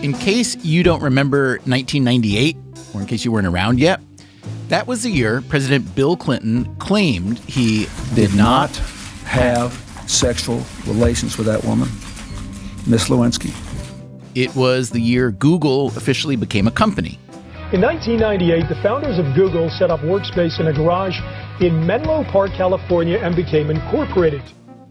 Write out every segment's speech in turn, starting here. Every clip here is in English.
In case you don't remember 1998, or in case you weren't around yet, that was the year President Bill Clinton claimed he did not have sexual relations with that woman, Miss Lewinsky. It was the year Google officially became a company. In 1998, the founders of Google set up Workspace in a garage in Menlo Park, California, and became incorporated.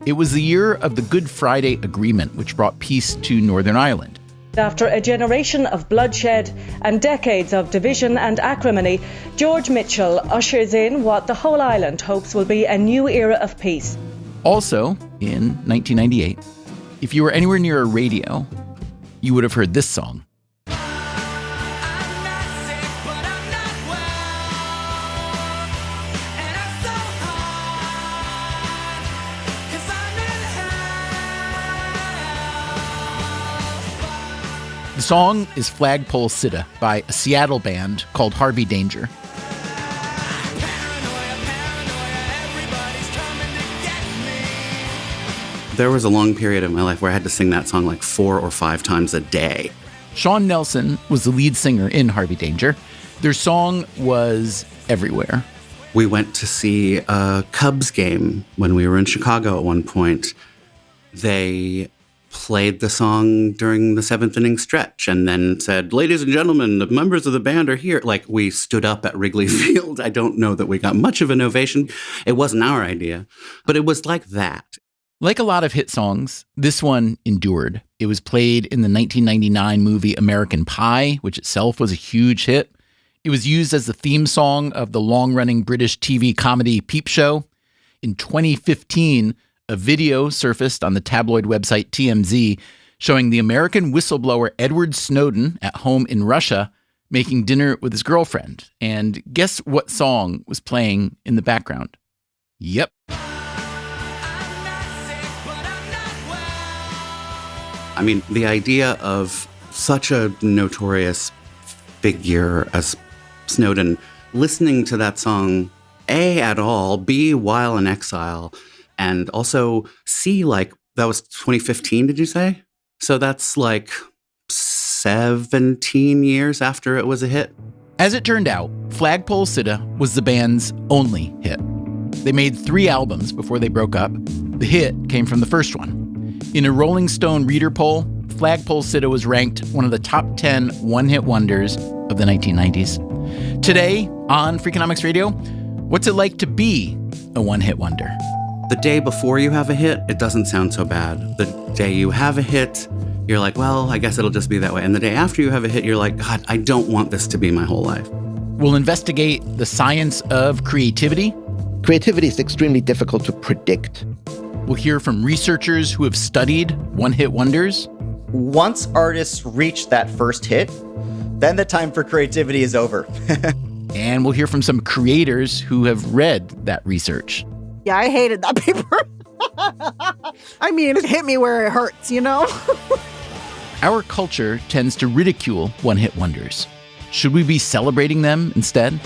It was the year of the Good Friday Agreement, which brought peace to Northern Ireland. After a generation of bloodshed and decades of division and acrimony, George Mitchell ushers in what the whole island hopes will be a new era of peace. Also, in 1998, if you were anywhere near a radio, you would have heard this song. The song is Flagpole Sitta by a Seattle band called Harvey Danger. There was a long period of my life where I had to sing that song like 4 or 5 times a day. Sean Nelson was the lead singer in Harvey Danger. Their song was everywhere. We went to see a Cubs game when we were in Chicago at one point. They played the song during the 7th inning stretch and then said, "Ladies and gentlemen, the members of the band are here." Like, we stood up at Wrigley Field. I don't know that we got much of an ovation. It wasn't our idea, but it was like that. Like a lot of hit songs, this one endured. It was played in the 1999 movie American Pie, which itself was a huge hit. It was used as the theme song of the long-running British TV comedy Peep Show. In 2015, a video surfaced on the tabloid website TMZ showing the American whistleblower Edward Snowden at home in Russia making dinner with his girlfriend. And guess what song was playing in the background? Yep. I mean, the idea of such a notorious figure as Snowden listening to that song, A, at all, B, while in exile, and also C, like, that was 2015, did you say? So that's like 17 years after it was a hit. As it turned out, Flagpole Sitta was the band's only hit. They made 3 albums before they broke up. The hit came from the first one. In a Rolling Stone reader poll, Flagpole Sitta was ranked one of the top 10 one-hit wonders of the 1990s. Today, on Freakonomics Radio, what's it like to be a one-hit wonder? The day before you have a hit, it doesn't sound so bad. The day you have a hit, you're like, well, I guess it'll just be that way. And the day after you have a hit, you're like, God, I don't want this to be my whole life. We'll investigate the science of creativity. Creativity is extremely difficult to predict. We'll hear from researchers who have studied one-hit wonders. Once artists reach that first hit, then the time for creativity is over. And we'll hear from some creators who have read that research. Yeah, I hated that paper. I mean, it hit me where it hurts, you know? Our culture tends to ridicule one-hit wonders. Should we be celebrating them instead?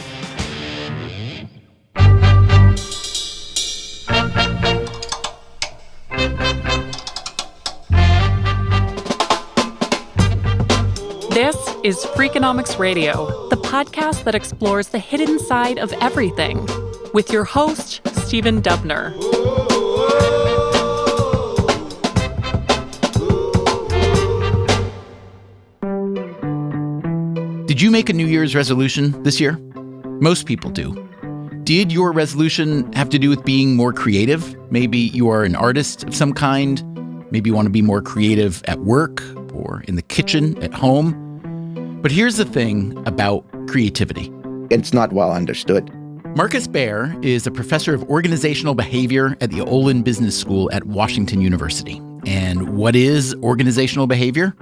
This is Freakonomics Radio, the podcast that explores the hidden side of everything, with your host, Stephen Dubner. Did you make a New Year's resolution this year? Most people do. Did your resolution have to do with being more creative? Maybe you are an artist of some kind. Maybe you want to be more creative at work or in the kitchen at home. But here's the thing about creativity. It's not well understood. Marcus Baer is a professor of organizational behavior at the Olin Business School at Washington University. And what is organizational behavior?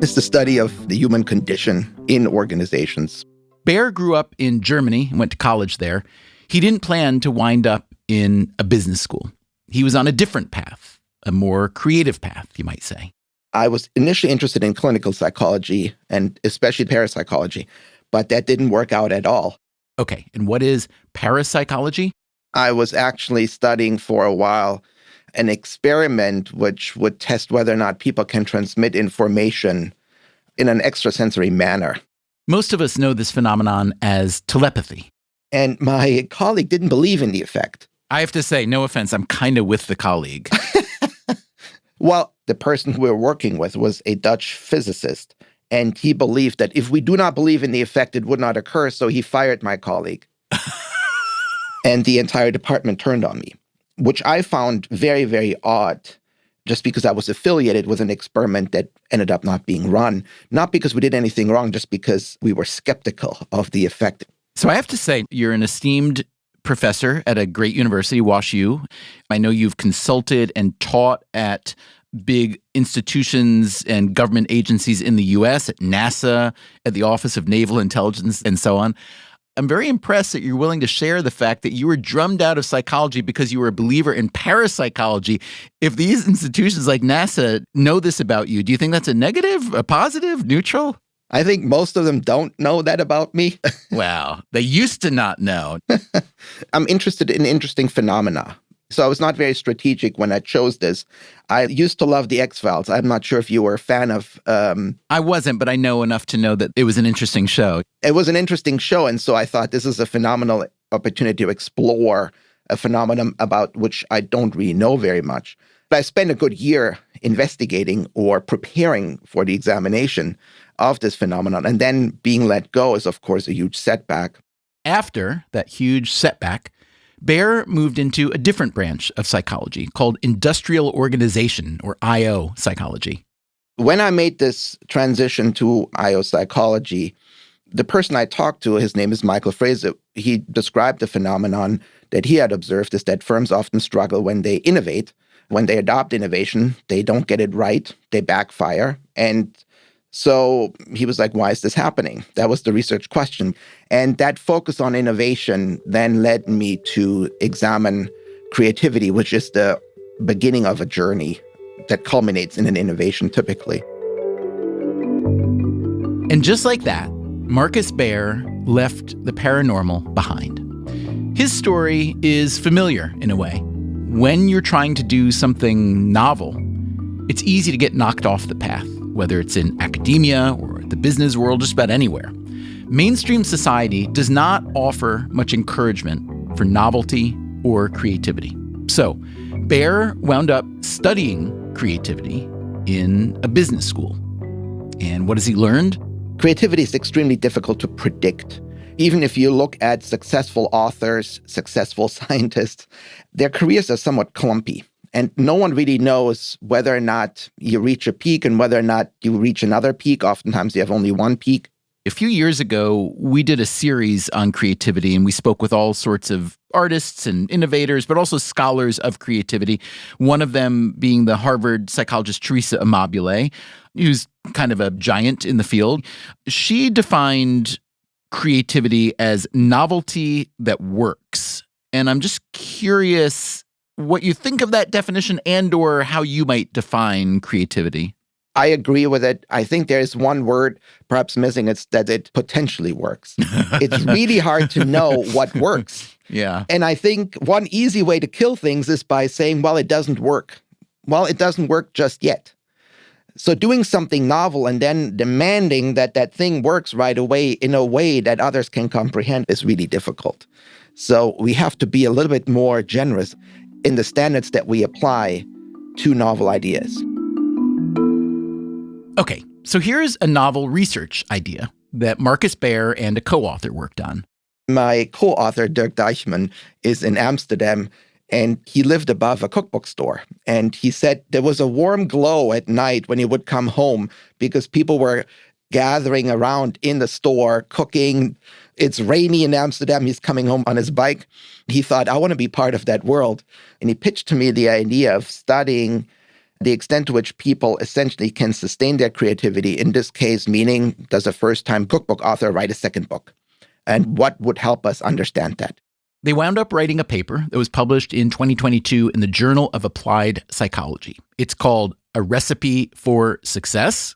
It's the study of the human condition in organizations. Baer grew up in Germany and went to college there. He didn't plan to wind up in a business school. He was on a different path, a more creative path, you might say. I was initially interested in clinical psychology and especially parapsychology, but that didn't work out at all. Okay, and what is parapsychology? I was actually studying for a while an experiment which would test whether or not people can transmit information in an extrasensory manner. Most of us know this phenomenon as telepathy. And my colleague didn't believe in the effect. I have to say, no offense, I'm kind of with the colleague. Well, the person who we were working with was a Dutch physicist, and he believed that if we do not believe in the effect, it would not occur, so he fired my colleague. And the entire department turned on me, which I found very, very odd, just because I was affiliated with an experiment that ended up not being run, not because we did anything wrong, just because we were skeptical of the effect. So I have to say, you're an esteemed professor at a great university, WashU. I know you've consulted and taught at big institutions and government agencies in the U.S., at NASA, at the Office of Naval Intelligence, and so on. I'm very impressed that you're willing to share the fact that you were drummed out of psychology because you were a believer in parapsychology. If these institutions like NASA know this about you, do you think that's a negative, a positive, neutral? I think most of them don't know that about me. Wow. They used to not know. I'm interested in interesting phenomena. So I was not very strategic when I chose this. I used to love the X-Files. I'm not sure if you were a fan of... I wasn't, but I know enough to know that it was an interesting show. It was an interesting show, and so I thought this is a phenomenal opportunity to explore a phenomenon about which I don't really know very much. But I spent a good year investigating or preparing for the examination of this phenomenon, and then being let go is, of course, a huge setback. After that huge setback, Baer moved into a different branch of psychology called industrial organization, or IO psychology. When I made this transition to IO psychology, the person I talked to, his name is Michael Fraser, he described the phenomenon that he had observed is that firms often struggle when they innovate. When they adopt innovation, they don't get it right, they backfire. And so he was like, why is this happening? That was the research question. And that focus on innovation then led me to examine creativity, which is the beginning of a journey that culminates in an innovation typically. And just like that, Marcus Baer left the paranormal behind. His story is familiar in a way. When you're trying to do something novel, it's easy to get knocked off the path, whether it's in academia or the business world, just about anywhere. Mainstream society does not offer much encouragement for novelty or creativity. So, Baer wound up studying creativity in a business school. And what has he learned? Creativity is extremely difficult to predict. Even if you look at successful authors, successful scientists, their careers are somewhat clumpy. And no one really knows whether or not you reach a peak and whether or not you reach another peak. Oftentimes you have only one peak. A few years ago, we did a series on creativity, and we spoke with all sorts of artists and innovators, but also scholars of creativity. One of them being the Harvard psychologist Teresa Amabile, who's kind of a giant in the field. She defined creativity as novelty that works. And I'm just curious what you think of that definition and or how you might define creativity. I agree with it. I think there's one word perhaps missing. It's that it potentially works. It's really hard to know what works. Yeah. And I think one easy way to kill things is by saying, well, it doesn't work. Well, it doesn't work just yet. So doing something novel and then demanding that that thing works right away in a way that others can comprehend is really difficult. So we have to be a little bit more generous in the standards that we apply to novel ideas. Okay, so here's a novel research idea that Marcus Baer and a co-author worked on. My co-author, Dirk Deichmann, is in Amsterdam, and he lived above a cookbook store. And he said there was a warm glow at night when he would come home because people were gathering around in the store, cooking. It's rainy in Amsterdam. He's coming home on his bike. He thought, I want to be part of that world. And he pitched to me the idea of studying the extent to which people essentially can sustain their creativity, in this case, meaning does a first-time cookbook author write a second book? And what would help us understand that? They wound up writing a paper that was published in 2022 in the Journal of Applied Psychology. It's called A Recipe for Success, ?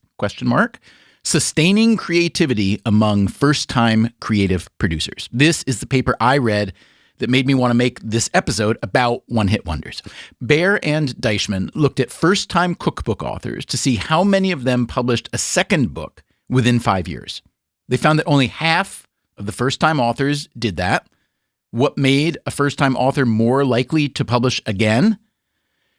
Sustaining Creativity Among First-Time Creative Producers. This is the paper I read that made me want to make this episode about one-hit wonders. Baer and Deichmann looked at first-time cookbook authors to see how many of them published a second book within 5 years. They found that only half of the first-time authors did that. What made a first-time author more likely to publish again?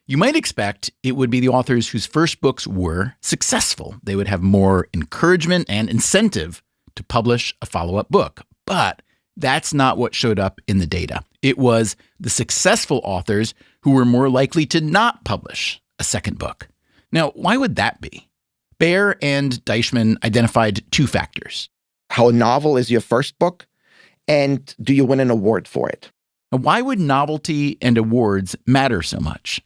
You might expect it would be the authors whose first books were successful. They would have more encouragement and incentive to publish a follow-up book. But that's not what showed up in the data. It was the successful authors who were more likely to not publish a second book. Now, why would that be? Baer and Deichmann identified two factors. How novel is your first book? And do you win an award for it? Now, why would novelty and awards matter so much?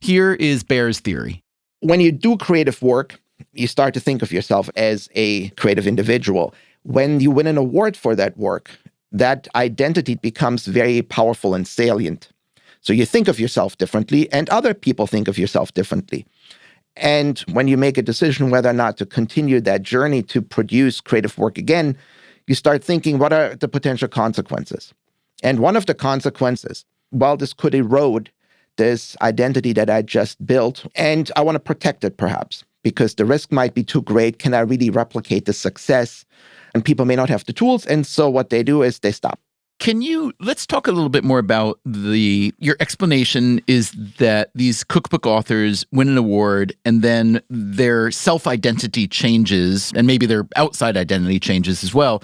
Here is Baer's theory. When you do creative work, you start to think of yourself as a creative individual. When you win an award for that work, that identity becomes very powerful and salient. So you think of yourself differently, and other people think of yourself differently. And when you make a decision whether or not to continue that journey to produce creative work again, you start thinking, what are the potential consequences? And one of the consequences, well, this could erode this identity that I just built, and I want to protect it perhaps, because the risk might be too great. Can I really replicate the success? And people may not have the tools, and so what they do is they stop. Let's talk a little bit more about your explanation is that these cookbook authors win an award and then their self-identity changes and maybe their outside identity changes as well.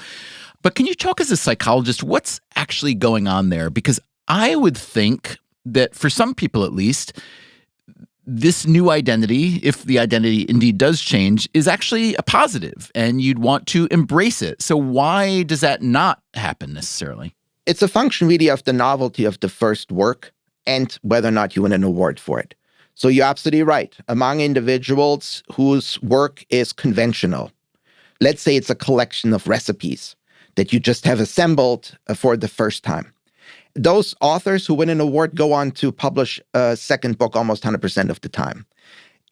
But can you talk as a psychologist, what's actually going on there? Because I would think that for some people at least, this new identity, if the identity indeed does change, is actually a positive and you'd want to embrace it. So why does that not happen necessarily? It's a function really of the novelty of the first work and whether or not you win an award for it. So you're absolutely right. Among individuals whose work is conventional, let's say it's a collection of recipes that you just have assembled for the first time. Those authors who win an award go on to publish a second book almost 100% of the time.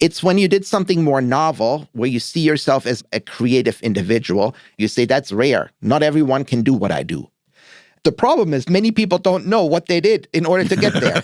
It's when you did something more novel, where you see yourself as a creative individual, you say, that's rare. Not everyone can do what I do. The problem is many people don't know what they did in order to get there.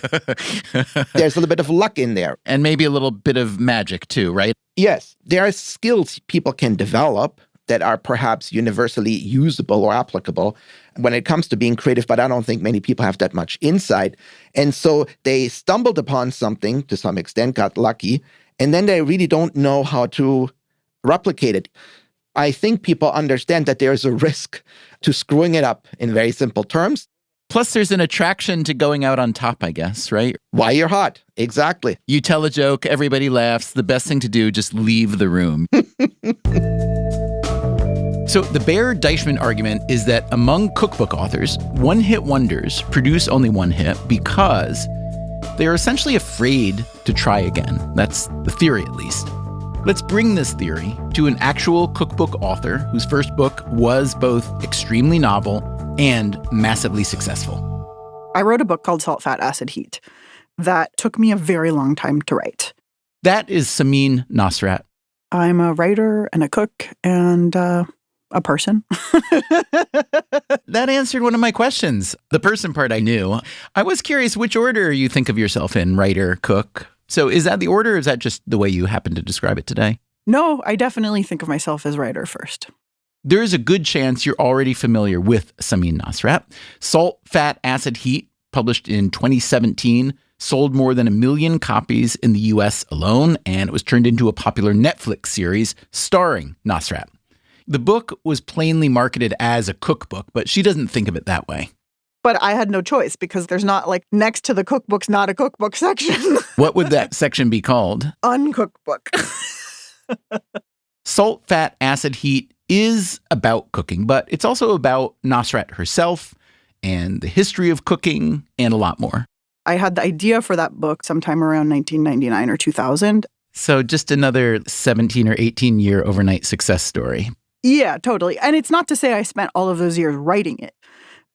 There's a little bit of luck in there. And maybe a little bit of magic too, right? Yes. There are skills people can develop that are perhaps universally usable or applicable when it comes to being creative, but I don't think many people have that much insight. And so they stumbled upon something to some extent, got lucky, and then they really don't know how to replicate it. I think people understand that there's a risk to screwing it up in very simple terms. Plus, there's an attraction to going out on top, I guess, right? Why you're hot. Exactly. You tell a joke, everybody laughs. The best thing to do, just leave the room. So the Baer-Deichmann argument is that among cookbook authors, one-hit wonders produce only one hit because they're essentially afraid to try again. That's the theory, at least. Let's bring this theory to an actual cookbook author whose first book was both extremely novel and massively successful. I wrote a book called Salt, Fat, Acid, Heat that took me a very long time to write. That is Samin Nosrat. I'm a writer and a cook and a person. That answered one of my questions. The person part I knew. I was curious which order you think of yourself in, writer, cook. So is that the order, or is that just the way you happen to describe it today? No, I definitely think of myself as writer first. There is a good chance you're already familiar with Samin Nosrat. Salt, Fat, Acid, Heat, published in 2017, sold more than 1 million copies in the US alone, and it was turned into a popular Netflix series starring Nosrat. The book was plainly marketed as a cookbook, but she doesn't think of it that way. But I had no choice because there's not like next to the cookbooks, not a cookbook section. What would that section be called? Uncookbook. Salt, Fat, Acid, Heat is about cooking, but it's also about Nosrat herself and the history of cooking and a lot more. I had the idea for that book sometime around 1999 or 2000. So just another 17 or 18 year overnight success story. Yeah, totally. And it's not to say I spent all of those years writing it.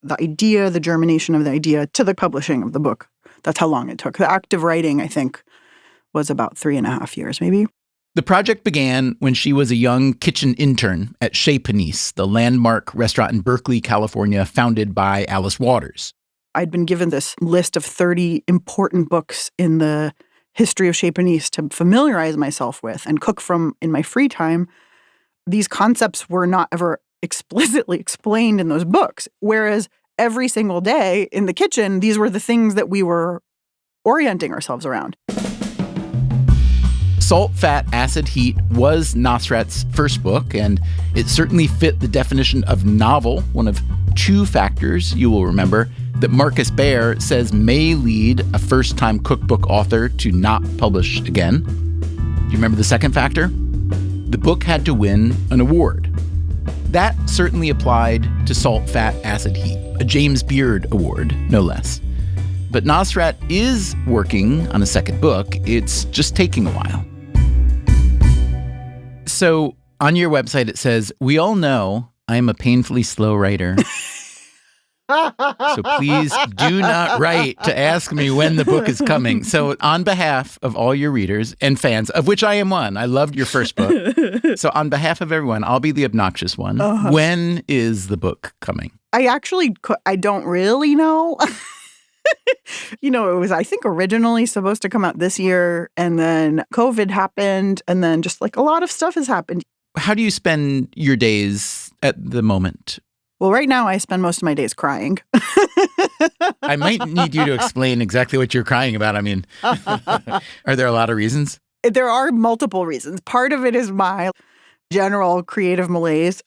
The idea, the germination of the idea to the publishing of the book. That's how long it took. The active writing, I think, was about 3.5 years, maybe. The project began when she was a young kitchen intern at Chez Panisse, the landmark restaurant in Berkeley, California, founded by Alice Waters. I'd been given this list of 30 important books in the history of Chez Panisse to familiarize myself with and cook from in my free time. these concepts were not ever explicitly explained in those books. Whereas every single day in the kitchen, these were the things that we were orienting ourselves around. Salt, Fat, Acid, Heat was Nosrat's first book, and it certainly fit the definition of novel, one of two factors, you will remember, that Marcus Baer says may lead a first-time cookbook author to not publish again. Do you remember the second factor? The book had to win an award. That certainly applied to Salt, Fat, Acid, Heat, a James Beard Award, no less. But Nosrat is working on a second book. It's just taking a while. So on your website, it says, "We all know I am a painfully slow writer. So please do not write to ask me when the book is coming." So on behalf of all your readers and fans, of which I am one, I loved your first book. So on behalf of everyone, I'll be the obnoxious one. When is the book coming? I don't really know. It was, I think, originally supposed to come out this year, and then COVID happened, and then just like a lot of stuff has happened. How do you spend your days at the moment? Well, right now I spend most of my days crying. I might need you to explain exactly what you're crying about. I mean, are there a lot of reasons? There are multiple reasons. Part of it is my general creative malaise.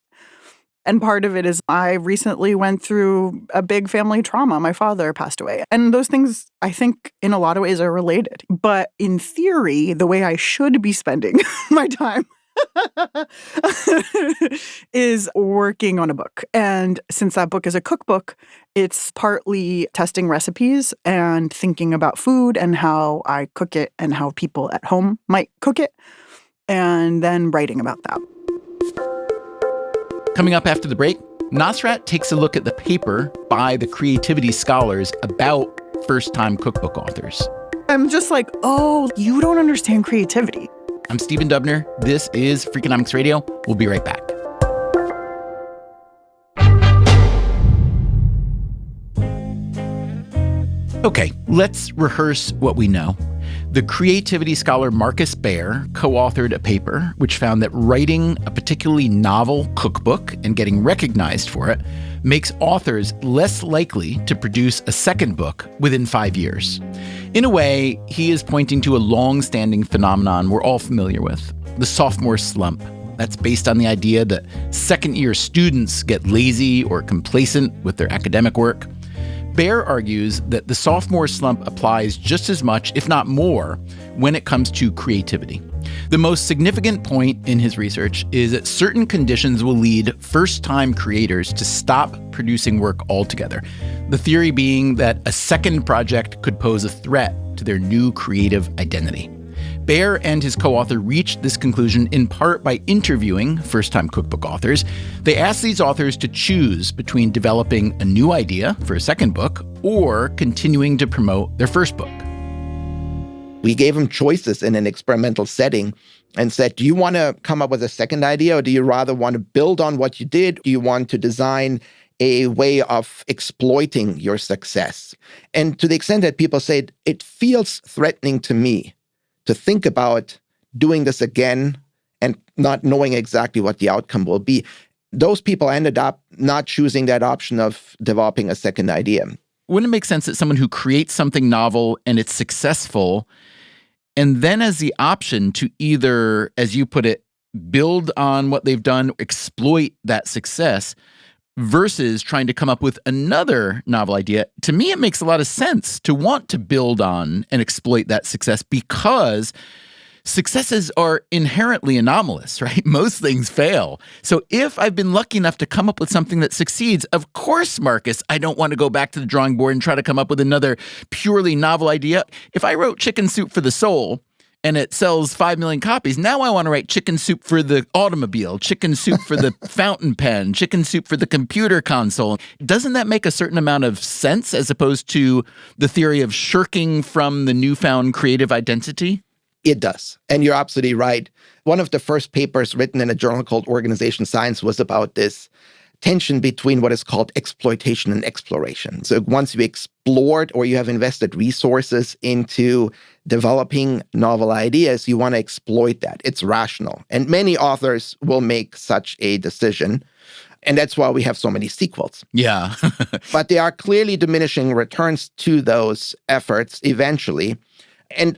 And part of it is I recently went through a big family trauma. My father passed away. And those things, I think, in a lot of ways are related. But in theory, the way I should be spending my time is working on a book. And since that book is a cookbook, it's partly testing recipes and thinking about food and how I cook it and how people at home might cook it, and then writing about that. Coming up after the break, Nosrat takes a look at the paper by the creativity scholars about first-time cookbook authors. I'm just like, oh, you don't understand creativity. I'm Stephen Dubner. This is Freakonomics Radio. We'll be right back. Okay, let's rehearse what we know. The creativity scholar Marcus Baer co-authored a paper which found that writing a particularly novel cookbook and getting recognized for it makes authors less likely to produce a second book within 5 years. In a way, he is pointing to a long-standing phenomenon we're all familiar with, the sophomore slump. That's based on the idea that second-year students get lazy or complacent with their academic work. Baer argues that the sophomore slump applies just as much, if not more, when it comes to creativity. The most significant point in his research is that certain conditions will lead first-time creators to stop producing work altogether. The theory being that a second project could pose a threat to their new creative identity. Baer and his co-author reached this conclusion in part by interviewing first-time cookbook authors. They asked these authors to choose between developing a new idea for a second book or continuing to promote their first book. We gave them choices in an experimental setting and said, do you want to come up with a second idea, or do you rather want to build on what you did? Do you want to design a way of exploiting your success? And to the extent that people say, it feels threatening to me to think about doing this again and not knowing exactly what the outcome will be, those people ended up not choosing that option of developing a second idea. Wouldn't it make sense that someone who creates something novel and it's successful and then has the option to either, as you put it, build on what they've done, exploit that success, versus trying to come up with another novel idea? To me, it makes a lot of sense to want to build on and exploit that success, because successes are inherently anomalous, right? Most things fail. So if I've been lucky enough to come up with something that succeeds, of course, Marcus, I don't want to go back to the drawing board and try to come up with another purely novel idea. If I wrote Chicken Soup for the Soul and it sells 5 million copies, now I want to write Chicken Soup for the automobile, Chicken Soup for the fountain pen, Chicken Soup for the computer console. Doesn't that make a certain amount of sense as opposed to the theory of shirking from the newfound creative identity? It does. And you're absolutely right. One of the first papers written in a journal called Organization Science was about this. tension between what is called exploitation and exploration. So once you explored or you have invested resources into developing novel ideas, you want to exploit that. It's rational. And many authors will make such a decision. And that's why we have so many sequels. Yeah. But there are clearly diminishing returns to those efforts eventually. And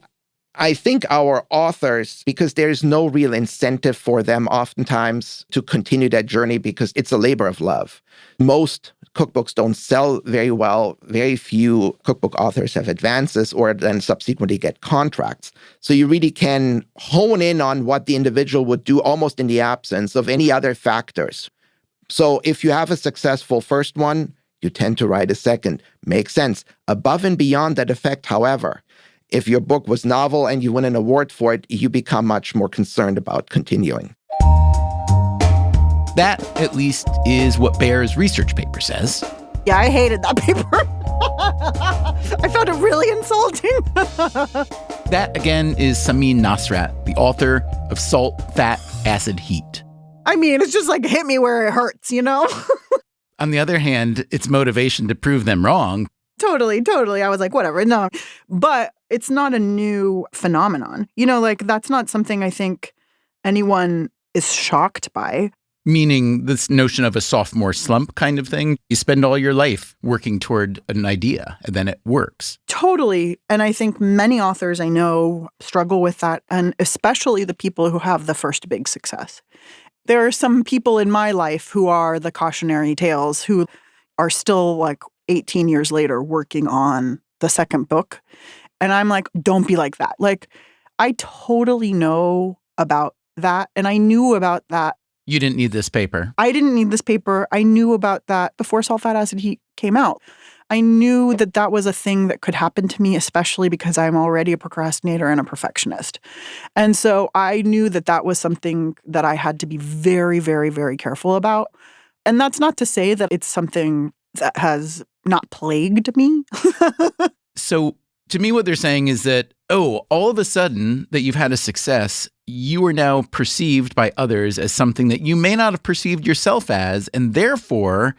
I think our authors, because there's no real incentive for them oftentimes to continue that journey because it's a labor of love. Most cookbooks don't sell very well. Very few cookbook authors have advances or then subsequently get contracts. So you really can hone in on what the individual would do almost in the absence of any other factors. So if you have a successful first one, you tend to write a second. Makes sense. Above and beyond that effect, however, if your book was novel and you win an award for it, you become much more concerned about continuing. That, at least, is what Bear's research paper says. Yeah, I hated that paper. I found it really insulting. That, again, is Samin Nosrat, the author of Salt, Fat, Acid, Heat. I mean, it's just like hit me where it hurts, you know? On the other hand, it's motivation to prove them wrong. Totally. I was like, whatever, no. But it's not a new phenomenon. You know, like that's not something I think anyone is shocked by. Meaning this notion of a sophomore slump kind of thing. You spend all your life working toward an idea and then it works. Totally. And I think many authors I know struggle with that, and especially the people who have the first big success. There are some people in my life who are the cautionary tales who are still like 18 years later working on the second book. And I'm like, don't be like that. Like, I totally know about that. And I knew about that. You didn't need this paper. I didn't need this paper. I knew about that before Salt, Fat, Acid, Heat came out. I knew that that was a thing that could happen to me, especially because I'm already a procrastinator and a perfectionist. And so I knew that that was something that I had to be very, very, very careful about. And that's not to say that it's something that has not plagued me. So to me, what they're saying is that, all of a sudden that you've had a success, you are now perceived by others as something that you may not have perceived yourself as, and therefore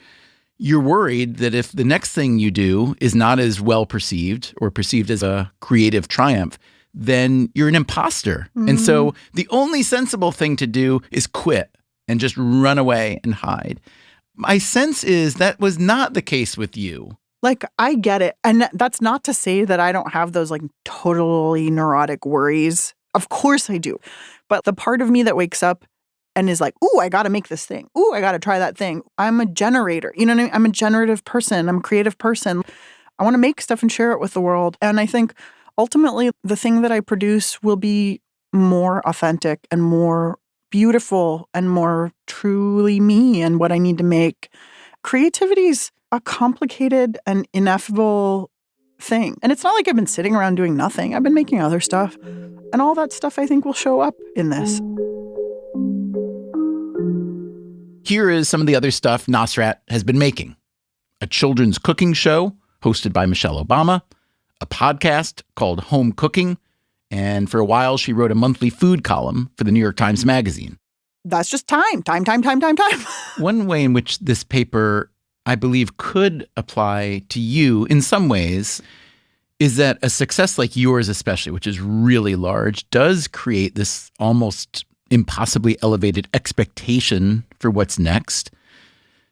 you're worried that if the next thing you do is not as well perceived or perceived as a creative triumph, then you're an imposter. Mm-hmm. And so the only sensible thing to do is quit and just run away and hide. My sense is that was not the case with you. Like, I get it. And that's not to say that I don't have those like totally neurotic worries. Of course I do. But the part of me that wakes up and is like, ooh, I got to make this thing. Ooh, I got to try that thing. I'm a generator. You know what I mean? I'm a generative person. I'm a creative person. I want to make stuff and share it with the world. And I think ultimately the thing that I produce will be more authentic and more beautiful and more truly me and what I need to make. Creativity's a complicated and ineffable thing. And it's not like I've been sitting around doing nothing. I've been making other stuff. And all that stuff I think will show up in this. Here is some of the other stuff Nosrat has been making. A children's cooking show hosted by Michelle Obama, a podcast called Home Cooking, and for a while she wrote a monthly food column for the New York Times Magazine. That's just time. One way in which this paper, I believe, could apply to you in some ways is that a success like yours especially, which is really large, does create this almost impossibly elevated expectation for what's next.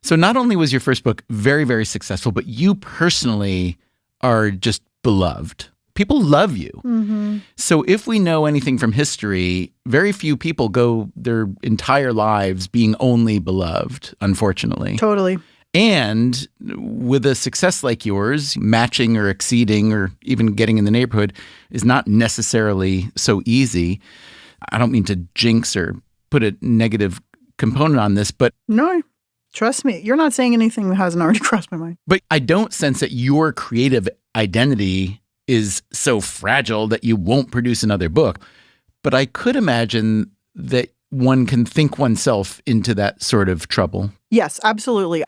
So not only was your first book very, very successful, but you personally are just beloved. People love you. Mm-hmm. So if we know anything from history, very few people go their entire lives being only beloved, unfortunately. Totally. And with a success like yours, matching or exceeding or even getting in the neighborhood is not necessarily so easy. I don't mean to jinx or put a negative component on this, but... No, trust me. You're not saying anything that hasn't already crossed my mind. But I don't sense that your creative identity is so fragile that you won't produce another book. But I could imagine that one can think oneself into that sort of trouble. Yes, absolutely.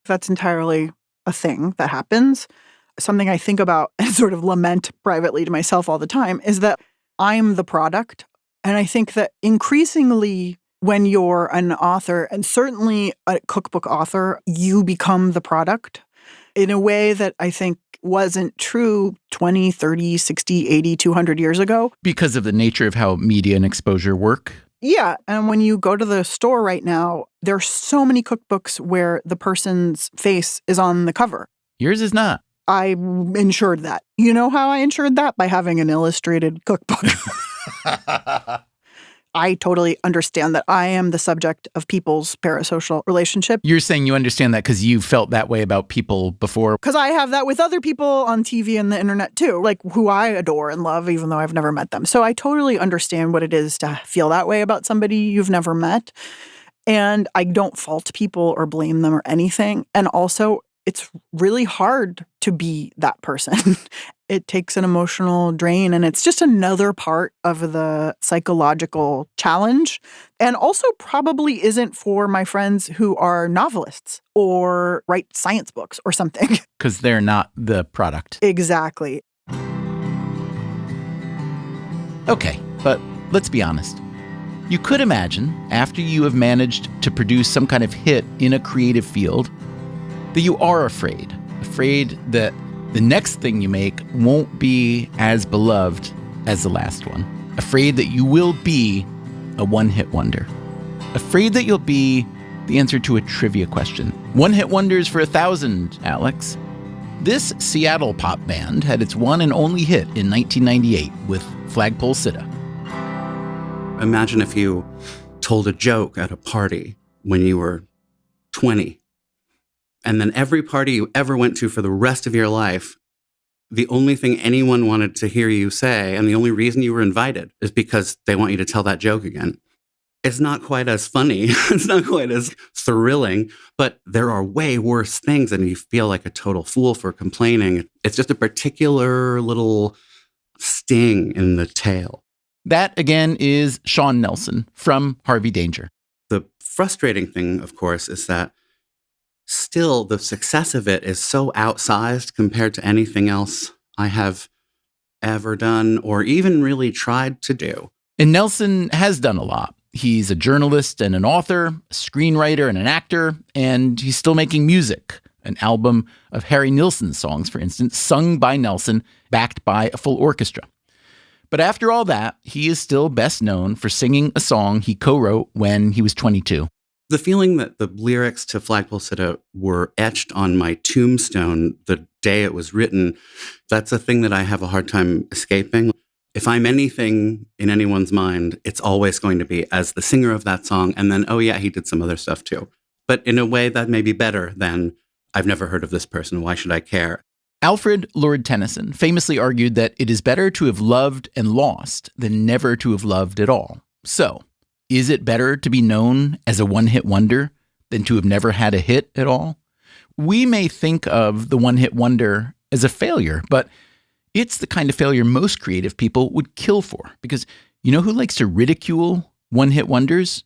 That's entirely a thing that happens. Something I think about and sort of lament privately to myself all the time is that I'm the product. And I think that increasingly When you're an author, and certainly a cookbook author, you become the product in a way that I think wasn't true 20, 30, 60, 80, 200 years ago. Because of the nature of how media and exposure work? Yeah. And when you go to the store right now, there are so many cookbooks where the person's face is on the cover. Yours is not. I ensured that. You know how I ensured that? By having an illustrated cookbook. I totally understand that I am the subject of people's parasocial relationship. You're saying you understand that because you felt that way about people before? Because I have that with other people on TV and the internet too, like who I adore and love, even though I've never met them. So I totally understand what it is to feel that way about somebody you've never met. And I don't fault people or blame them or anything. And also, it's really hard to be that person. It takes an emotional drain, and it's just another part of the psychological challenge. And also probably isn't for my friends who are novelists or write science books or something. Because they're not the product. Exactly. Okay, but let's be honest. You could imagine, after you have managed to produce some kind of hit in a creative field, that you are afraid that the next thing you make won't be as beloved as the last one. Afraid that you will be a one-hit wonder. Afraid that you'll be the answer to a trivia question. One-hit wonders for 1,000, Alex. This Seattle pop band had its one and only hit in 1998 with Flagpole Sitta. Imagine if you told a joke at a party when you were 20. And then every party you ever went to for the rest of your life, the only thing anyone wanted to hear you say, and the only reason you were invited, is because they want you to tell that joke again. It's not quite as funny. It's not quite as thrilling, but there are way worse things, and you feel like a total fool for complaining. It's just a particular little sting in the tail. That, again, is Sean Nelson from Harvey Danger. The frustrating thing, of course, is that still, the success of it is so outsized compared to anything else I have ever done or even really tried to do. And Nelson has done a lot. He's a journalist and an author, a screenwriter and an actor, and he's still making music. An album of Harry Nilsson's songs, for instance, sung by Nelson, backed by a full orchestra. But after all that, he is still best known for singing a song he co-wrote when he was 22. The feeling that the lyrics to Flagpole Sitta were etched on my tombstone the day it was written, that's a thing that I have a hard time escaping. If I'm anything in anyone's mind, it's always going to be as the singer of that song, and then, oh yeah, he did some other stuff too. But in a way that may be better than, I've never heard of this person, why should I care? Alfred Lord Tennyson famously argued that it is better to have loved and lost than never to have loved at all. So, is it better to be known as a one-hit wonder than to have never had a hit at all? We may think of the one-hit wonder as a failure, but it's the kind of failure most creative people would kill for. Because you know who likes to ridicule one-hit wonders?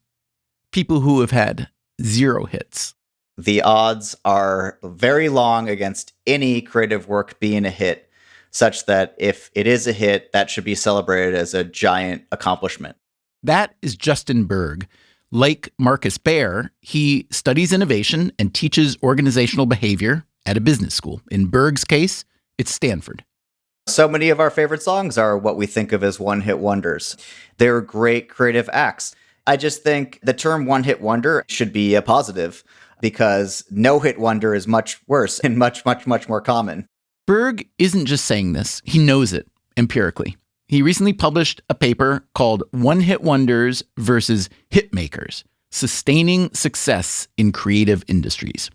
People who have had 0 hits. The odds are very long against any creative work being a hit, such that if it is a hit, that should be celebrated as a giant accomplishment. That is Justin Berg. Like Marcus Baer, he studies innovation and teaches organizational behavior at a business school. In Berg's case, it's Stanford. So many of our favorite songs are what we think of as one-hit wonders. They're great creative acts. I just think the term one-hit wonder should be a positive because no-hit wonder is much worse and much, much, much more common. Berg isn't just saying this. He knows it empirically. He recently published a paper called One-Hit Wonders versus Hitmakers, Sustaining Success in Creative Industries.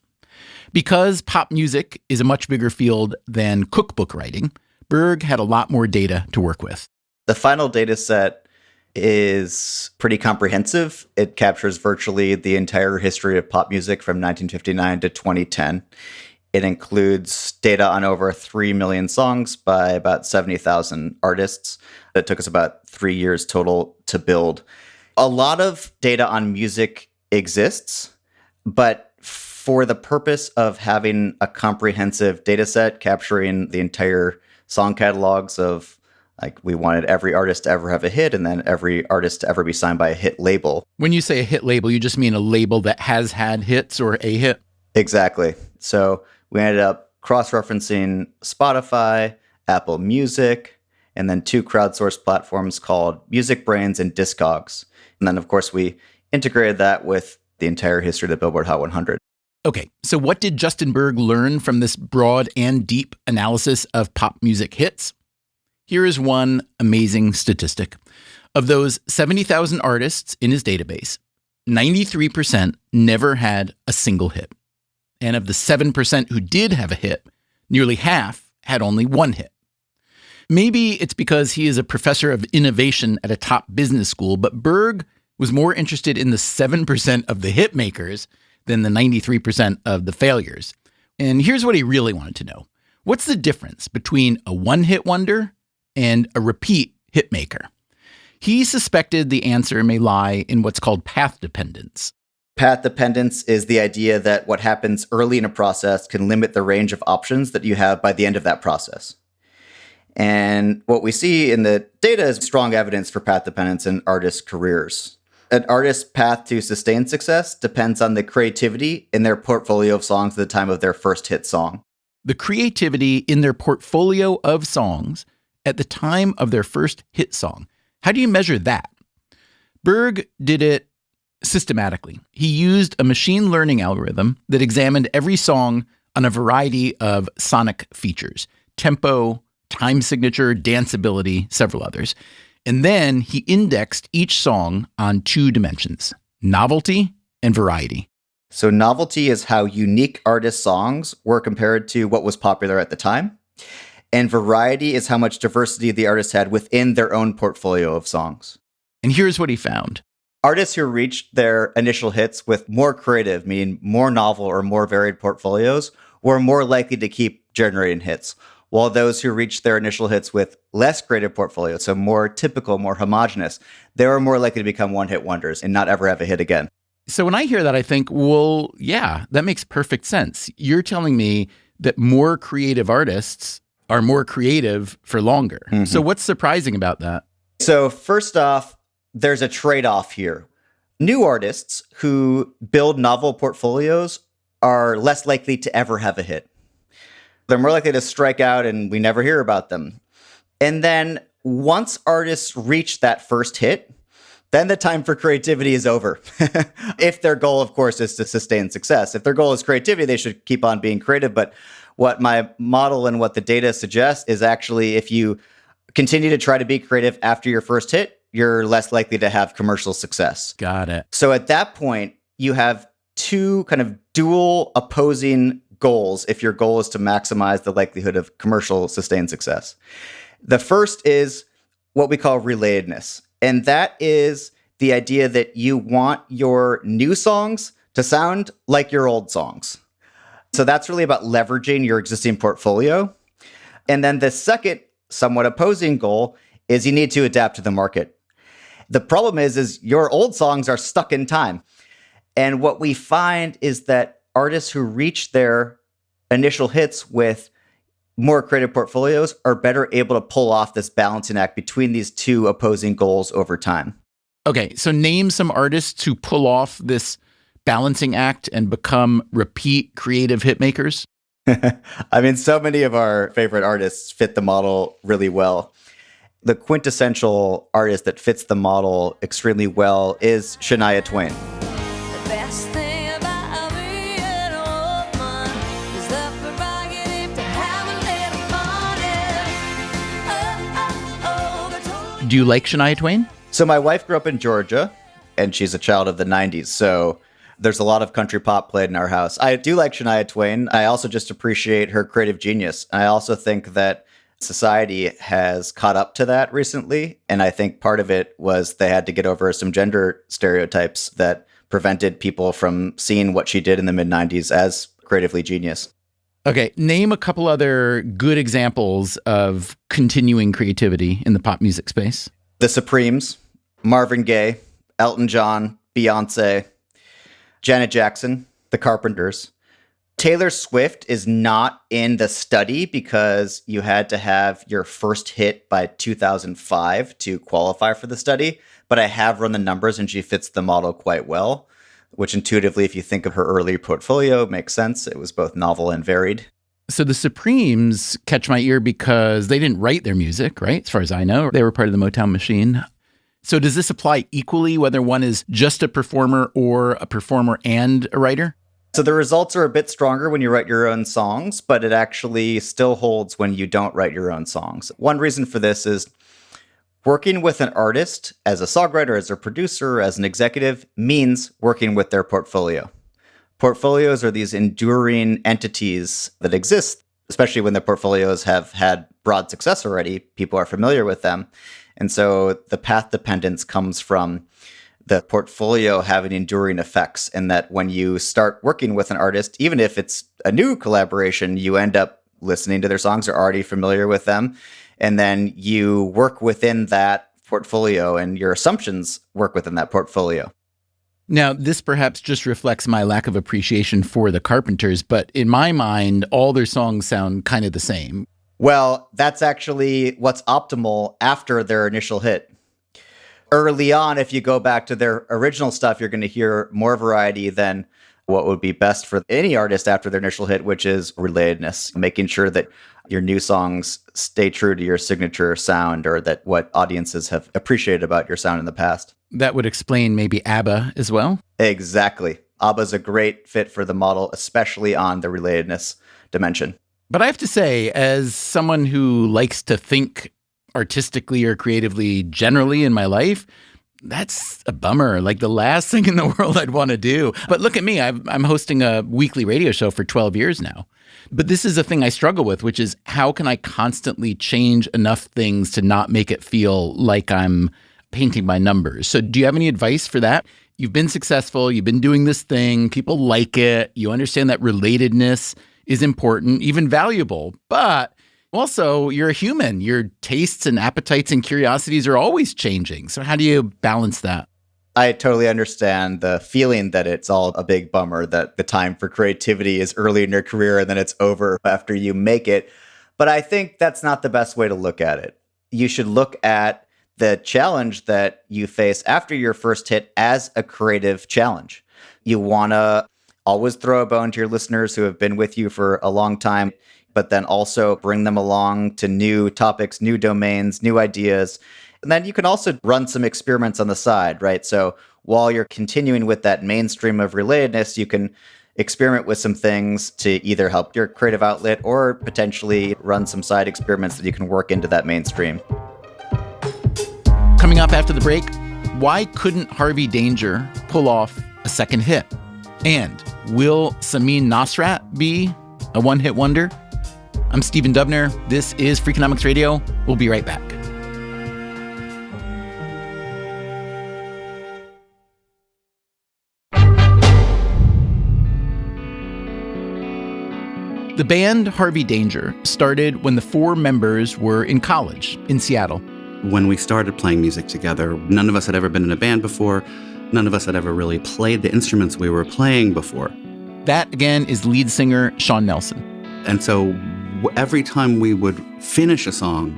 Because pop music is a much bigger field than cookbook writing, Berg had a lot more data to work with. The final data set is pretty comprehensive. It captures virtually the entire history of pop music from 1959 to 2010. It includes data on over 3 million songs by about 70,000 artists. It took us about 3 years total to build. A lot of data on music exists, but for the purpose of having a comprehensive data set capturing the entire song catalogs of Like, we wanted every artist to ever have a hit, and then every artist to ever be signed by a hit label. When you say a hit label, you just mean a label that has had hits or a hit? Exactly. So we ended up cross-referencing Spotify, Apple Music, and then 2 crowdsourced platforms called Music Brains and Discogs. And then, of course, we integrated that with the entire history of the Billboard Hot 100. Okay, so what did Justin Berg learn from this broad and deep analysis of pop music hits? Here is one amazing statistic. Of those 70,000 artists in his database, 93% never had a single hit. And of the 7% who did have a hit, nearly half had only one hit. Maybe it's because he is a professor of innovation at a top business school, but Berg was more interested in the 7% of the hit makers than the 93% of the failures. And here's what he really wanted to know. What's the difference between a one-hit wonder and a repeat hitmaker? He suspected the answer may lie in what's called path dependence. Path dependence is the idea that what happens early in a process can limit the range of options that you have by the end of that process. And what we see in the data is strong evidence for path dependence in artists' careers. An artist's path to sustained success depends on the creativity in their portfolio of songs at the time of their first hit song. The creativity in their portfolio of songs at the time of their first hit song. How do you measure that? Berg did it systematically. He used a machine learning algorithm that examined every song on a variety of sonic features: tempo, time signature, danceability, several others. And then he indexed each song on 2 dimensions: novelty and variety. So novelty is how unique artist songs were compared to what was popular at the time. And variety is how much diversity the artist had within their own portfolio of songs. And here's what he found. Artists who reached their initial hits with more creative, meaning more novel or more varied portfolios, were more likely to keep generating hits, while those who reached their initial hits with less creative portfolios, so more typical, more homogenous, they were more likely to become one-hit wonders and not ever have a hit again. So when I hear that, I think, well, yeah, that makes perfect sense. You're telling me that more creative artists are more creative for longer. Mm-hmm. So what's surprising about that? So first off, there's a trade-off here. New artists who build novel portfolios are less likely to ever have a hit. They're more likely to strike out and we never hear about them. And then once artists reach that first hit, then the time for creativity is over. If their goal, of course, is to sustain success. If their goal is creativity, they should keep on being creative. But what my model and what the data suggests is actually if you continue to try to be creative after your first hit, you're less likely to have commercial success. Got it. So at that point, you have 2 kind of dual opposing goals if your goal is to maximize the likelihood of commercial sustained success. The first is what we call relatedness. And that is the idea that you want your new songs to sound like your old songs. So that's really about leveraging your existing portfolio. And then the second somewhat opposing goal is you need to adapt to the market. The problem is your old songs are stuck in time. And what we find is that artists who reach their initial hits with more creative portfolios are better able to pull off this balancing act between these 2 opposing goals over time. Okay, so name some artists who pull off this balancing act and become repeat creative hit makers. I mean, so many of our favorite artists fit the model really well. The quintessential artist that fits the model extremely well is Shania Twain. Do you like Shania Twain? So my wife grew up in Georgia, and she's a child of the 90s. So there's a lot of country pop played in our house. I do like Shania Twain. I also just appreciate her creative genius. I also think that society has caught up to that recently. And I think part of it was they had to get over some gender stereotypes that prevented people from seeing what she did in the mid-90s as creatively genius. Okay, name a couple other good examples of continuing creativity in the pop music space. The Supremes, Marvin Gaye, Elton John, Beyonce, Janet Jackson, The Carpenters. Taylor Swift is not in the study because you had to have your first hit by 2005 to qualify for the study. But I have run the numbers and she fits the model quite well, which intuitively, if you think of her early portfolio, makes sense. It was both novel and varied. So the Supremes catch my ear because they didn't write their music, right? As far as I know, they were part of the Motown machine. So does this apply equally whether one is just a performer or a performer and a writer? So the results are a bit stronger when you write your own songs, but it actually still holds when you don't write your own songs. One reason for this is working with an artist as a songwriter, as a producer, as an executive means working with their portfolio. Portfolios are these enduring entities that exist, especially when the portfolios have had broad success already. People are familiar with them. And so the path dependence comes from the portfolio having enduring effects, and that when you start working with an artist, even if it's a new collaboration, you end up listening to their songs, are already familiar with them. And then you work within that portfolio and your assumptions work within that portfolio. Now, this perhaps just reflects my lack of appreciation for the Carpenters, but in my mind, all their songs sound kind of the same. Well, that's actually what's optimal after their initial hit. Early on, if you go back to their original stuff, you're going to hear more variety than what would be best for any artist after their initial hit, which is relatedness, making sure that your new songs stay true to your signature sound, or that what audiences have appreciated about your sound in the past. That would explain maybe ABBA as well? Exactly. ABBA's a great fit for the model, especially on the relatedness dimension. But I have to say, as someone who likes to think artistically or creatively generally in my life, that's a bummer. Like the last thing in the world I'd want to do. But look at me. I'm hosting a weekly radio show for 12 years now. But this is a thing I struggle with, which is how can I constantly change enough things to not make it feel like I'm painting by numbers? So do you have any advice for that? You've been successful. You've been doing this thing. People like it. You understand that relatedness is important, even valuable. But also, you're a human. Your tastes and appetites and curiosities are always changing. So how do you balance that? I totally understand the feeling that it's all a big bummer, that the time for creativity is early in your career and then it's over after you make it. But I think that's not the best way to look at it. You should look at the challenge that you face after your first hit as a creative challenge. You want to always throw a bone to your listeners who have been with you for a long time, but then also bring them along to new topics, new domains, new ideas. And then you can also run some experiments on the side, right? So while you're continuing with that mainstream of relatedness, you can experiment with some things to either help your creative outlet or potentially run some side experiments that you can work into that mainstream. Coming up after the break, why couldn't Harvey Danger pull off a second hit? And will Samin Nosrat be a one-hit wonder? I'm Stephen Dubner. This is Freakonomics Radio. We'll be right back. The band Harvey Danger started when the four members were in college in Seattle. When we started playing music together, none of us had ever been in a band before. None of us had ever really played the instruments we were playing before. That, again, is lead singer Sean Nelson. And so every time we would finish a song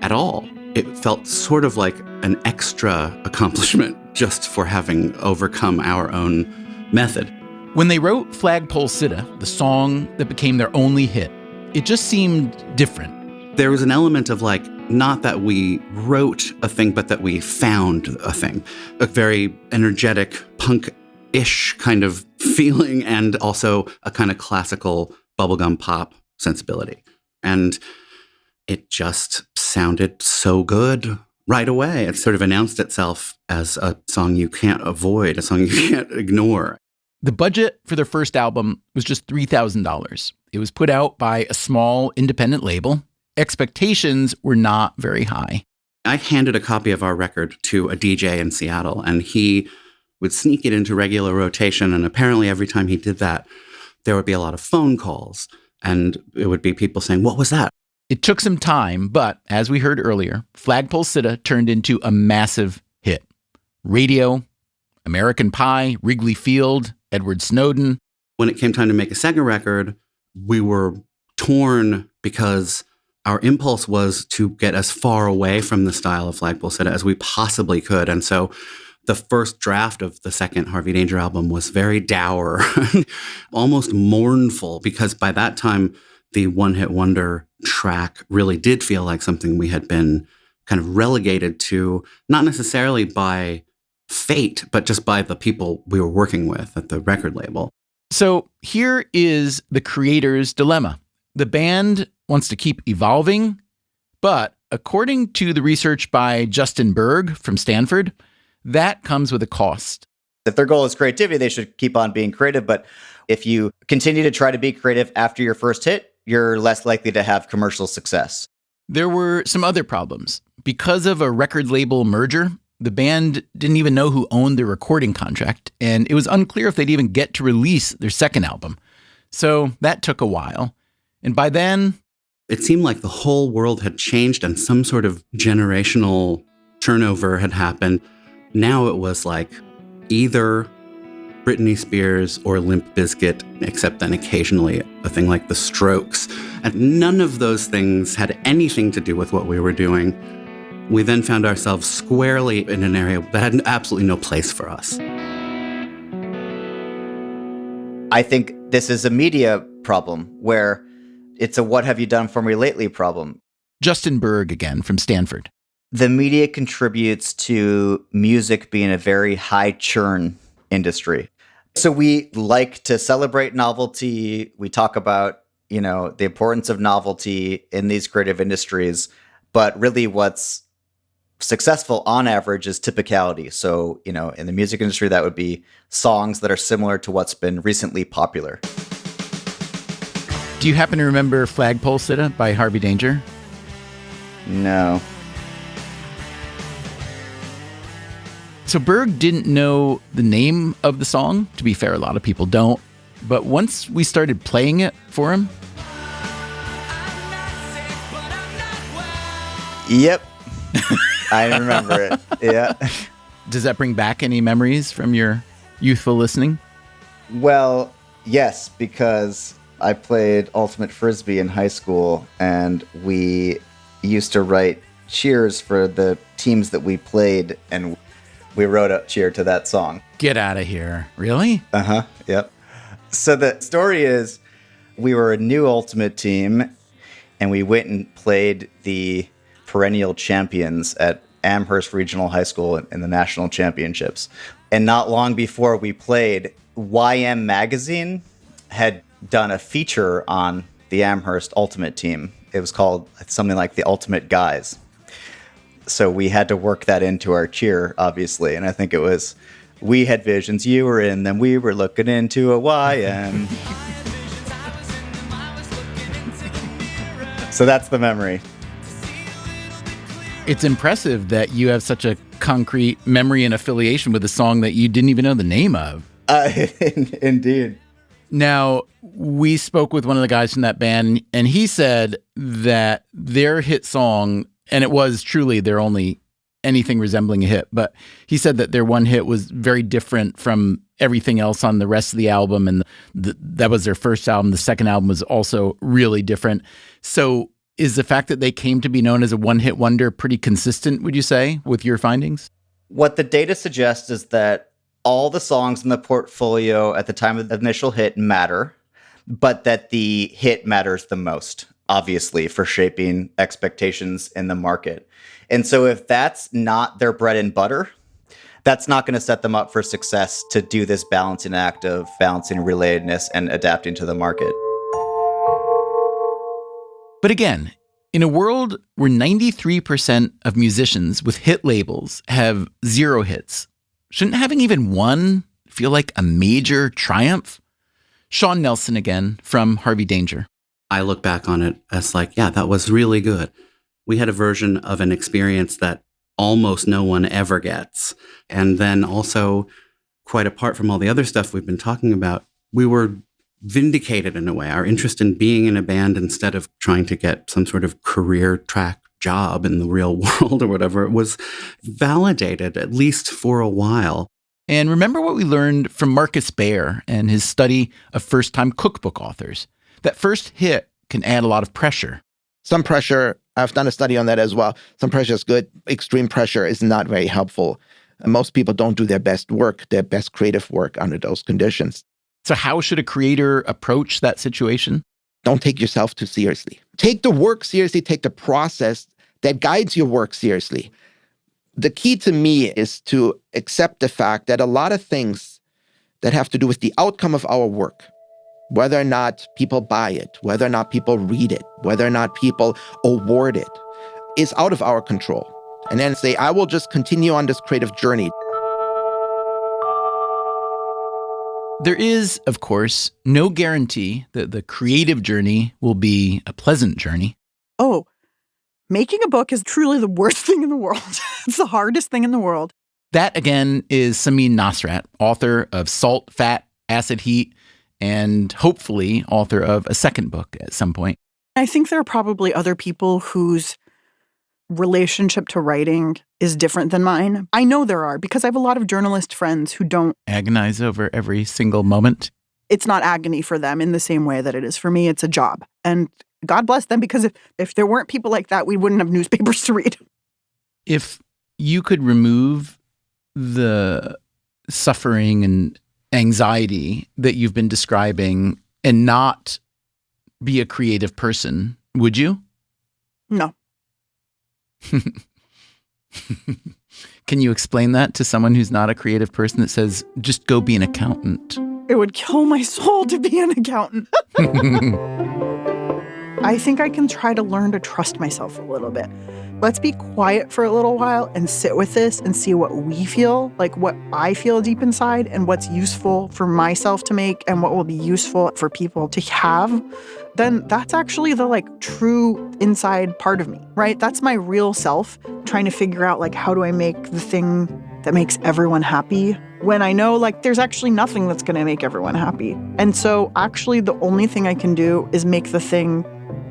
at all, it felt sort of like an extra accomplishment just for having overcome our own method. When they wrote Flagpole Sitta, the song that became their only hit, it just seemed different. There was an element of like, not that we wrote a thing, but that we found a thing. A very energetic, punk-ish kind of feeling, and also a kind of classical bubblegum pop sensibility. And it just sounded so good right away. It sort of announced itself as a song you can't avoid, a song you can't ignore. The budget for their first album was just $3,000. It was put out by a small independent label. Expectations were not very high. I handed a copy of our record to a DJ in Seattle, and he would sneak it into regular rotation. And apparently every time he did that, there would be a lot of phone calls, and it would be people saying, "What was that?" It took some time, but as we heard earlier, Flagpole Sitta turned into a massive hit. Radio, American Pie, Wrigley Field, Edward Snowden. When it came time to make a second record, we were torn because our impulse was to get as far away from the style of Flagpole Sitta as we possibly could. And so the first draft of the second Harvey Danger album was very dour, almost mournful, because by that time, the One Hit Wonder track really did feel like something we had been kind of relegated to, not necessarily by fate, but just by the people we were working with at the record label. So here is the creator's dilemma. The band wants to keep evolving, but according to the research by Justin Berg from Stanford, that comes with a cost. If their goal is creativity, they should keep on being creative. But if you continue to try to be creative after your first hit, you're less likely to have commercial success. There were some other problems. Because of a record label merger, the band didn't even know who owned their recording contract, and it was unclear if they'd even get to release their second album. So that took a while. And by then, it seemed like the whole world had changed and some sort of generational turnover had happened. Now it was like either Britney Spears or Limp Bizkit, except then occasionally a thing like The Strokes. And none of those things had anything to do with what we were doing. We then found ourselves squarely in an area that had absolutely no place for us. I think this is a media problem where it's a what have you done for me lately problem. Justin Berg again from Stanford. The media contributes to music being a very high churn industry. So we like to celebrate novelty. We talk about, the importance of novelty in these creative industries, but really what's successful on average is typicality. So, in the music industry, that would be songs that are similar to what's been recently popular. Do you happen to remember Flagpole Sitta by Harvey Danger? No. So Berg didn't know the name of the song. To be fair, a lot of people don't. But once we started playing it for him... Yep. I remember it. Yeah. Does that bring back any memories from your youthful listening? Well, yes, because I played Ultimate Frisbee in high school, and we used to write cheers for the teams that we played, and we wrote a cheer to that song. Get out of here. Really? Uh-huh. Yep. So the story is we were a new Ultimate team, and we went and played the perennial champions at Amherst Regional High School in the national championships. And not long before we played, YM Magazine had done a feature on the Amherst Ultimate team. It was called something like The Ultimate Guys. So we had to work that into our cheer, obviously. And I think it was, we had visions, you were in them, we were looking into a YM. So that's the memory. It's impressive that you have such a concrete memory and affiliation with a song that you didn't even know the name of. Indeed. Now, we spoke with one of the guys from that band, and he said that their hit song, and it was truly their only anything resembling a hit, but he said that their one hit was very different from everything else on the rest of the album, and that was their first album. The second album was also really different. So is the fact that they came to be known as a one-hit wonder pretty consistent, would you say, with your findings? What the data suggests is that all the songs in the portfolio at the time of the initial hit matter, but that the hit matters the most, obviously, for shaping expectations in the market. And so if that's not their bread and butter, that's not going to set them up for success to do this balancing act of balancing relatedness and adapting to the market. But again, in a world where 93% of musicians with hit labels have 0 hits, shouldn't having even one feel like a major triumph? Sean Nelson again from Harvey Danger. I look back on it as like, yeah, that was really good. We had a version of an experience that almost no one ever gets. And then also, quite apart from all the other stuff we've been talking about, we were vindicated in a way. Our interest in being in a band instead of trying to get some sort of career track job in the real world or whatever, it was validated, at least for a while. And remember what we learned from Marcus Baer and his study of first-time cookbook authors. That first hit can add a lot of pressure. Some pressure, I've done a study on that as well. Some pressure is good. Extreme pressure is not very helpful. Most people don't do their best work, their best creative work under those conditions. So how should a creator approach that situation? Don't take yourself too seriously. Take the work seriously. Take the process that guides your work seriously. The key to me is to accept the fact that a lot of things that have to do with the outcome of our work, whether or not people buy it, whether or not people read it, whether or not people award it, is out of our control. And then say, I will just continue on this creative journey. There is, of course, no guarantee that the creative journey will be a pleasant journey. Oh, making a book is truly the worst thing in the world. It's the hardest thing in the world. That, again, is Samin Nosrat, author of Salt, Fat, Acid, Heat, and hopefully author of a second book at some point. I think there are probably other people whose relationship to writing is different than mine. I know there are, because I have a lot of journalist friends who don't agonize over every single moment. It's not agony for them in the same way that it is for me. It's a job. And God bless them, because if there weren't people like that, we wouldn't have newspapers to read. If you could remove the suffering and anxiety that you've been describing and not be a creative person, would you? No. Can you explain that to someone who's not a creative person that says, just go be an accountant? It would kill my soul to be an accountant. I think I can try to learn to trust myself a little bit. Let's be quiet for a little while and sit with this and see what we feel, like what I feel deep inside and what's useful for myself to make and what will be useful for people to have. Then that's actually the true inside part of me, right? That's my real self, trying to figure out how do I make the thing that makes everyone happy when I know there's actually nothing that's going to make everyone happy. And so actually the only thing I can do is make the thing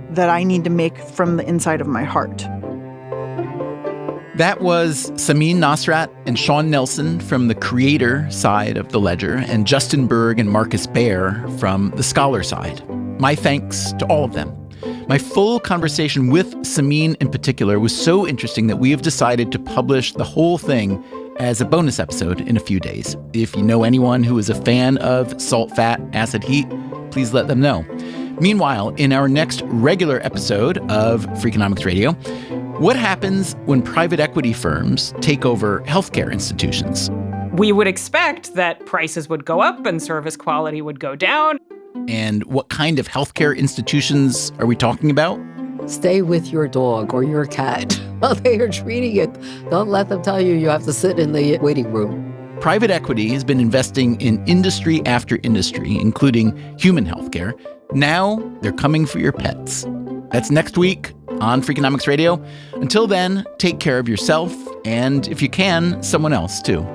that I need to make from the inside of my heart. That was Samin Nosrat and Sean Nelson from the creator side of the ledger, and Justin Berg and Marcus Baer from the scholar side. My thanks to all of them. My full conversation with Samin in particular was so interesting that we have decided to publish the whole thing as a bonus episode in a few days. If you know anyone who is a fan of Salt, Fat, Acid, Heat, please let them know. Meanwhile, in our next regular episode of Freakonomics Radio, what happens when private equity firms take over healthcare institutions? We would expect that prices would go up and service quality would go down. And what kind of healthcare institutions are we talking about? Stay with your dog or your cat while they are treating it. Don't let them tell you you have to sit in the waiting room. Private equity has been investing in industry after industry, including human healthcare. Now they're coming for your pets. That's next week on Freakonomics Radio. Until then, take care of yourself and, if you can, someone else too.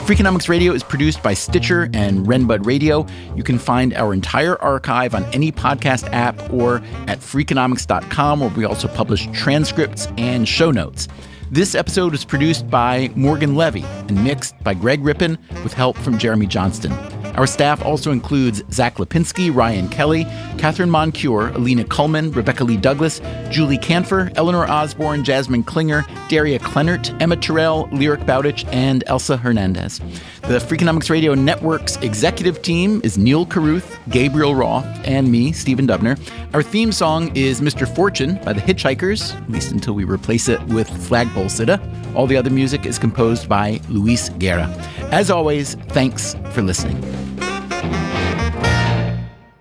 Freakonomics Radio is produced by Stitcher and Renbud Radio. You can find our entire archive on any podcast app or at Freakonomics.com, where we also publish transcripts and show notes. This episode was produced by Morgan Levy and mixed by Greg Rippin with help from Jeremy Johnston. Our staff also includes Zach Lipinski, Ryan Kelly, Catherine Moncure, Alina Kuhlman, Rebecca Lee Douglas, Julie Canfer, Eleanor Osborne, Jasmine Klinger, Daria Kleinert, Emma Terrell, Lyric Bowditch, and Elsa Hernandez. The Freakonomics Radio Network's executive team is Neil Carruth, Gabriel Roth, and me, Stephen Dubner. Our theme song is Mr. Fortune by the Hitchhikers, at least until we replace it with Flagpole Sitta. All the other music is composed by Luis Guerra. As always, thanks for listening.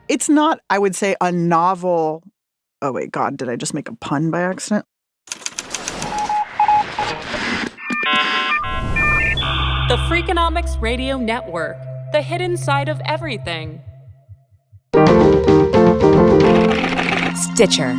It's not, I would say, a novel. Oh, wait, God, did I just make a pun by accident? The Freakonomics Radio Network, the hidden side of everything. Stitcher.